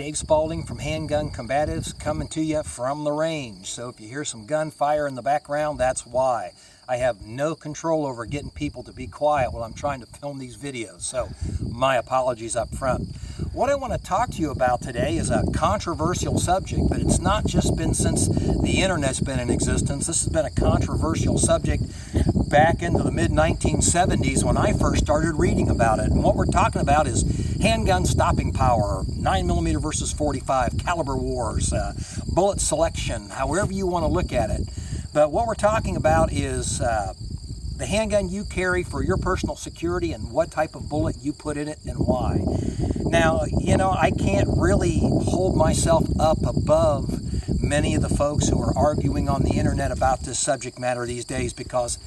Dave Spalding from Handgun Combatives, coming to you from the range. So if you hear some gunfire in the background, that's why. I have no control over getting people to be quiet while I'm trying to film these videos, so my apologies up front. What I want to talk to you about today is a controversial subject, but it's not just been since the internet's been in existence. This has been a controversial subject back into the mid-1970s when I first started reading about it. And what we're talking about is handgun stopping power, 9mm versus 45, caliber wars, bullet selection, however you want to look at it. But what we're talking about is the handgun you carry for your personal security and what type of bullet you put in it and why. Now, you know, I can't really hold myself up above many of the folks who are arguing on the internet about this subject matter these days because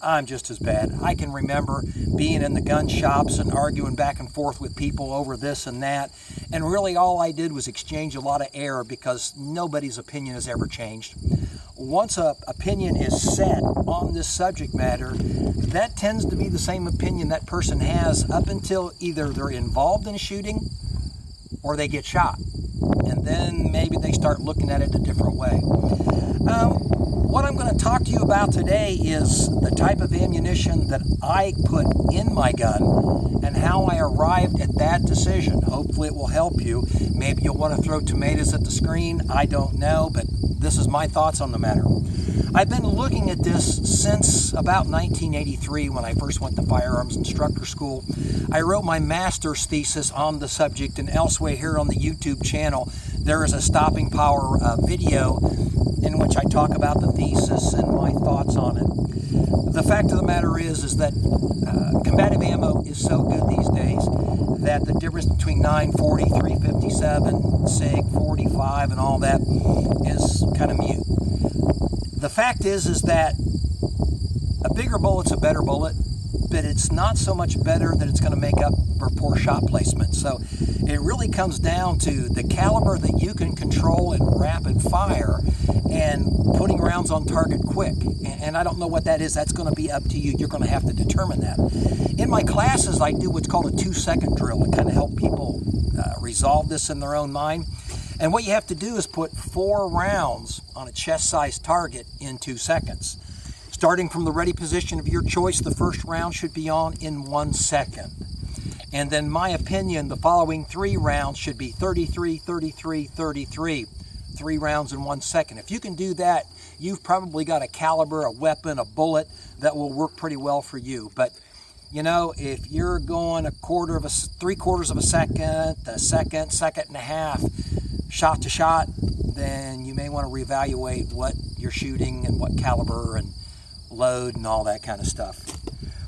I'm just as bad. I can remember being in the gun shops and arguing back and forth with people over this and that, and really all I did was exchange a lot of air because nobody's opinion has ever changed. Once an opinion is set on this subject matter, that tends to be the same opinion that person has up until either they're involved in a shooting or they get shot. And then maybe they start looking at it a different way. What I'm going to talk to you about today is the type of ammunition that I put in my gun and how I arrived at that decision. Hopefully it will help you. Maybe you'll want to throw tomatoes at the screen. I don't know, but this is my thoughts on the matter. I've been looking at this since about 1983 when I first went to firearms instructor school. I wrote my master's thesis on the subject, and elsewhere here on the YouTube channel there is a stopping power video in which I talk about the thesis and my thoughts on it. The fact of the matter is that combative ammo is so good these days that the difference between 940, 357, SIG, 45 and all that is kind of mute. The fact is that a bigger bullet's a better bullet, but it's not so much better that it's going to make up for poor shot placement. So it really comes down to the caliber that you can control in rapid fire and putting rounds on target quick. And I don't know what that is. That's going to be up to you. You're going to have to determine that. In my classes, I do what's called a 2-second drill to kind of help people resolve this in their own mind. And what you have to do is put 4 rounds on a chest-sized target in 2 seconds. Starting from the ready position of your choice, the first round should be on in 1 second. And then, my opinion, the following 3 rounds should be 33, 33, 33. 3 rounds in 1 second. If you can do that, you've probably got a caliber, a weapon, a bullet that will work pretty well for you. But you know, if you're going 3/4 of a second, a second, second and a half, shot to shot, then you may want to reevaluate what you're shooting and what caliber and load and all that kind of stuff.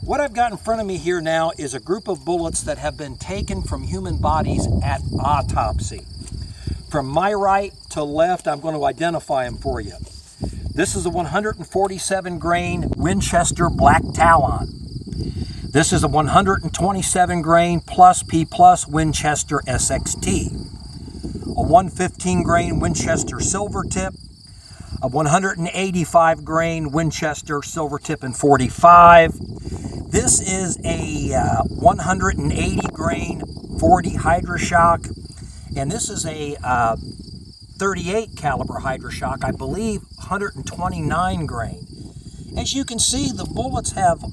What I've got in front of me here now is a group of bullets that have been taken from human bodies at autopsy. From my right to left, I'm going to identify them for you. This is a 147 grain Winchester Black Talon. This is a 127 grain plus P plus Winchester SXT. A 115 grain Winchester Silvertip. A 185 grain Winchester Silvertip in 45. This is a 180 grain 40 Hydra-Shok. And this is a 38 caliber Hydra-Shok, I believe 129 grain. As you can see, the bullets have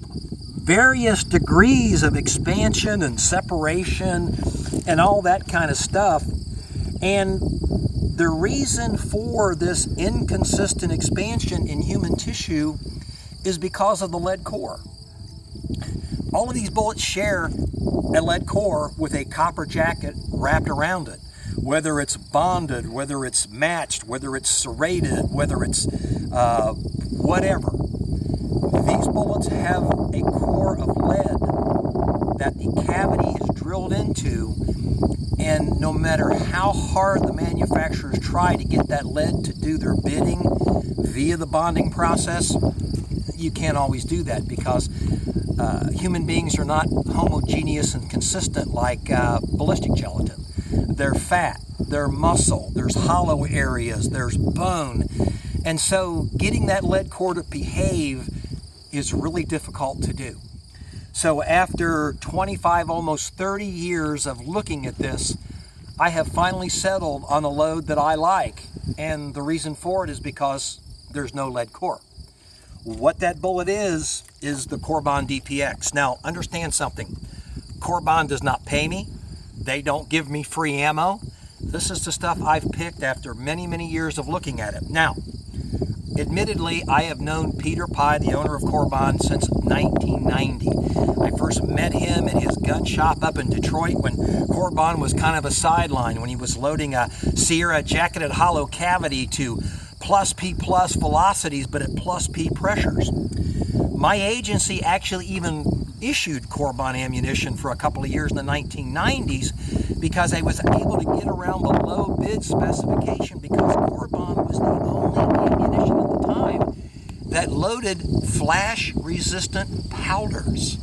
various degrees of expansion and separation and all that kind of stuff. And the reason for this inconsistent expansion in human tissue is because of the lead core. All of these bullets share a lead core with a copper jacket wrapped around it. Whether it's bonded, whether it's matched, whether it's serrated, whether it's whatever. These bullets have a core of lead that the cavity is drilled into, and no matter how hard the manufacturers try to get that lead to do their bidding via the bonding process, you can't always do that because human beings are not homogeneous and consistent like ballistic gelatin. They're fat, they're muscle, there's hollow areas, there's bone. And so getting that lead core to behave is really difficult to do. So after 25, almost 30 years of looking at this, I have finally settled on a load that I like, and the reason for it is because there's no lead core. What that bullet is the Corbon DPX. Now, understand something. Corbon does not pay me. They don't give me free ammo. This is the stuff I've picked after many, many years of looking at it. Now, admittedly, I have known Peter Pye, the owner of Corbon, since 1990. I first met him at his gun shop up in Detroit when Corbon was kind of a sideline, when he was loading a Sierra jacketed hollow cavity to plus P plus velocities, but at plus P pressures. My agency actually even issued Corbon ammunition for a couple of years in the 1990s because I was able to get around the low bid specification because Corbon was the only ammunition at the time that loaded flash-resistant powders.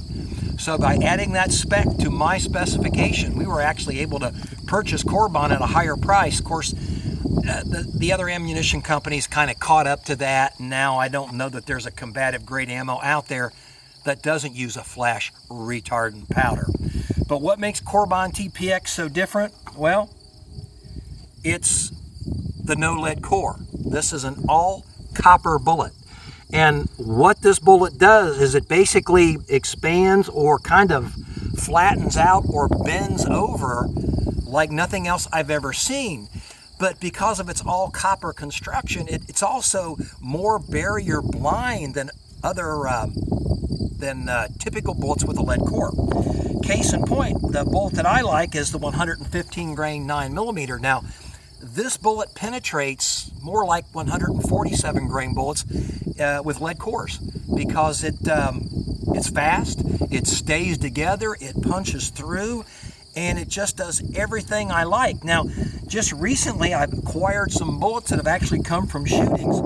So by adding that spec to my specification, we were actually able to purchase Corbon at a higher price. Of course, the other ammunition companies kind of caught up to that. Now I don't know that there's a combative grade ammo out there that doesn't use a flash retardant powder. But what makes Corbon DPX so different? Well, it's the no lead core. This is an all copper bullet. And what this bullet does is it basically expands or kind of flattens out or bends over like nothing else I've ever seen. But because of its all copper construction, it's also more barrier blind than other typical bullets with a lead core. Case in point, the bullet that I like is the 115 grain 9mm. Now, this bullet penetrates more like 147 grain bullets with lead cores because it's fast, it stays together, it punches through, and it just does everything I like. Now, just recently I've acquired some bullets that have actually come from shootings,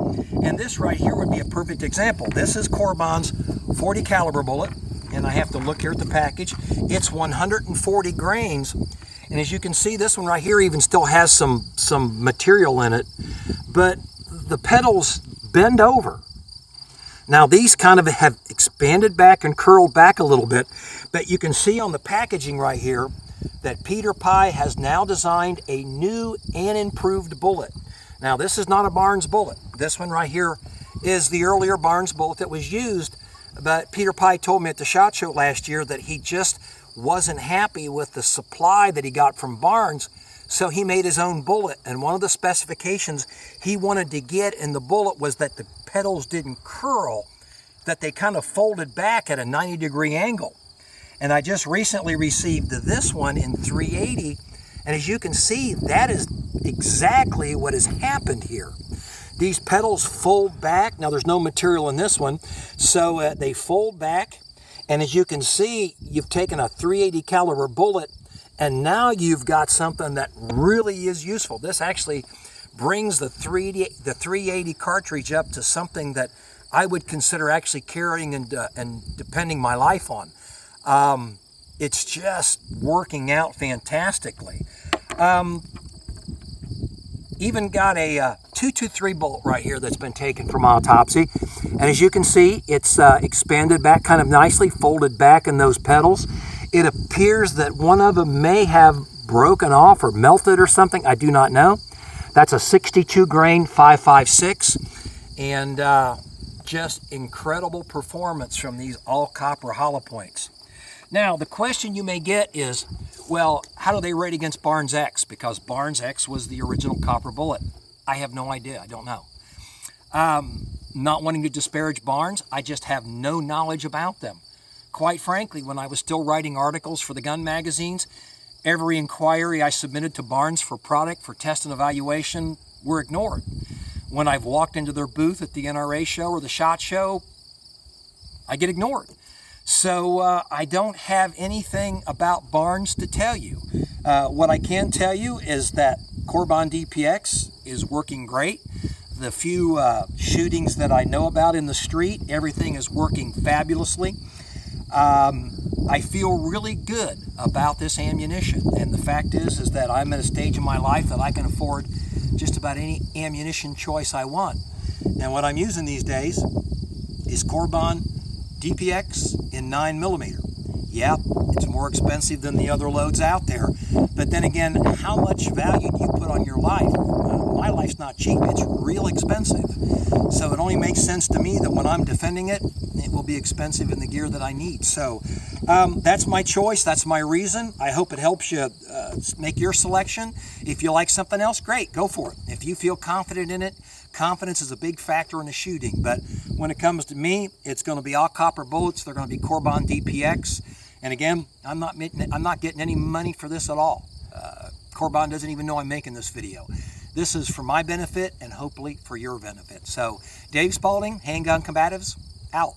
and this right here would be a perfect example. This is Corbon's 40 caliber bullet, and I have to look here at the package. It's 140 grains, and as you can see, this one right here even still has some material in it, but the petals bend over. Now these kind of have expanded back and curled back a little bit, but you can see on the packaging right here that Peter Pye has now designed a new and improved bullet. Now this is not a Barnes bullet. This one right here is the earlier Barnes bullet that was used, but Peter Pye told me at the SHOT Show last year that he just wasn't happy with the supply that he got from Barnes, so he made his own bullet. And one of the specifications he wanted to get in the bullet was that the petals didn't curl, that they kind of folded back at a 90-degree angle. And I just recently received this one in 380, and as you can see, that is exactly what has happened here. These petals fold back. Now there's no material in this one, so they fold back, and as you can see, you've taken a 380 caliber bullet, and now you've got something that really is useful. This actually brings the 380 cartridge up to something that I would consider actually carrying and depending my life on. It's just working out fantastically. Even got a 223 bullet right here that's been taken from autopsy, and as you can see, it's expanded back kind of nicely, folded back in those petals. It appears that one of them may have broken off or melted or something. I do not know. That's a 62 grain 5.56, and just incredible performance from these all copper hollow points. Now, the question you may get is, well, how do they rate against Barnes X? Because Barnes X was the original copper bullet. I have no idea. I don't know. Not wanting to disparage Barnes, I just have no knowledge about them. Quite frankly, when I was still writing articles for the gun magazines, every inquiry I submitted to Barnes for product, for test and evaluation, were ignored. When I've walked into their booth at the NRA show or the SHOT Show, I get ignored. So I don't have anything about Barnes to tell you. What I can tell you is that Corbon DPX is working great. The few shootings that I know about in the street, everything is working fabulously. I feel really good about this ammunition, and the fact is that I'm at a stage in my life that I can afford just about any ammunition choice I want. And what I'm using these days is Corbon DPX in 9mm. Yeah, it's more expensive than the other loads out there. But then again, how much value do you put on your life? My life's not cheap, it's real expensive. So it only makes sense to me that when I'm defending it, it will be expensive in the gear that I need. So that's my choice, that's my reason. I hope it helps you make your selection. If you like something else, great, go for it. If you feel confident in it, confidence is a big factor in the shooting. But when it comes to me, it's going to be all copper bullets. They're going to be Corbon DPX. And again, I'm not getting any money for this at all. Corbon doesn't even know I'm making this video. This is for my benefit and hopefully for your benefit. So Dave Spalding, Handgun Combatives, out.